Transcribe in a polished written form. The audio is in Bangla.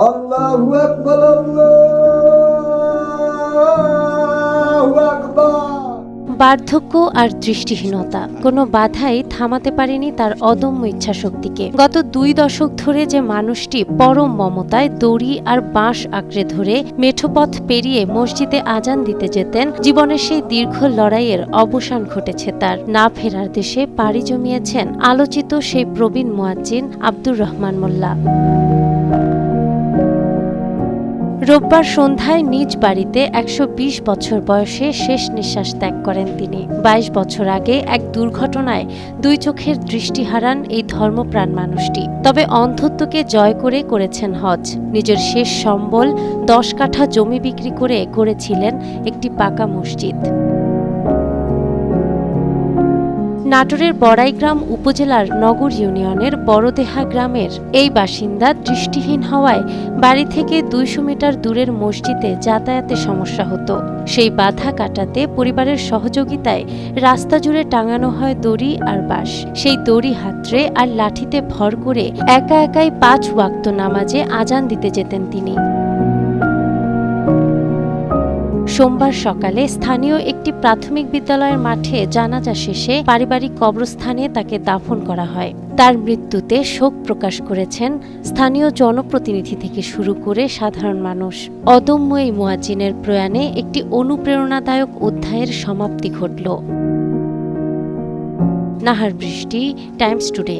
আল্লাহু আকবার, আল্লাহু আকবার। বার্ধক্য আর দৃষ্টিহীনতা কোনো বাধাই থামাতে পারেনি তার অদম্য ইচ্ছাশক্তিকে। গত 2 দশক ধরে যে মানুষটি পরম মমতায় দড়ি আর বাঁশ আঁকড়ে ধরে মেঠোপথ পেরিয়ে মসজিদে আজান দিতে যেতেন, জীবনের সেই দীর্ঘ লড়াইয়ের অবসান ঘটেছে তার। না ফেরার দেশে পাড়ি জমিয়েছেন আলোচিত সেই প্রবীণ মুয়াজ্জিন আব্দুর রহমান মোল্লা। রোববার সন্ধ্যায় নিজ বাড়িতে 120 বছর বয়সে শেষ নিঃশ্বাস ত্যাগ করেন তিনি। 22 বছর আগে এক দুর্ঘটনায় 2 চোখের দৃষ্টি হারান এই ধর্মপ্রাণ মানুষটি। তবে অন্ধত্বকে জয় করে করেছেন হজ। নিজের শেষ সম্বল 10 কাঠা জমি বিক্রি করে গড়েছিলেন একটি পাকা মসজিদ। নাটোরের বড়াইগ্রাম উপজেলার নগর ইউনিয়নের বড়দেহা গ্রামের এই বাসিন্দা দৃষ্টিহীন হওয়ায় বাড়ি থেকে 200 মিটার দূরের মসজিদে যাতায়াতে সমস্যা হতো। সেই বাধা কাটাতে পরিবারের সহযোগিতায় রাস্তা জুড়ে টাঙানো হয় দড়ি আর বাঁশ। সেই দড়ি হাতড়ে আর লাঠিতে ভর করে একা একাই 5 ওয়াক্ত নামাজে আজান দিতে যেতেন তিনি। সোমবার সকালে স্থানীয় একটি প্রাথমিক বিদ্যালয়ের মাঠে জানাজা শেষে পারিবারিক কবরস্থানে তাকে দাফন করা হয়। তার মৃত্যুতে শোক প্রকাশ করেছেন স্থানীয় জনপ্রতিনিধি থেকে শুরু করে সাধারণ মানুষ। অদম্য এই মুয়াজ্জিনের প্রয়াণে একটি অনুপ্রেরণাদায়ক অধ্যায়ের সমাপ্তি ঘটল। নাহার বৃষ্টি, টাইমস টুডে।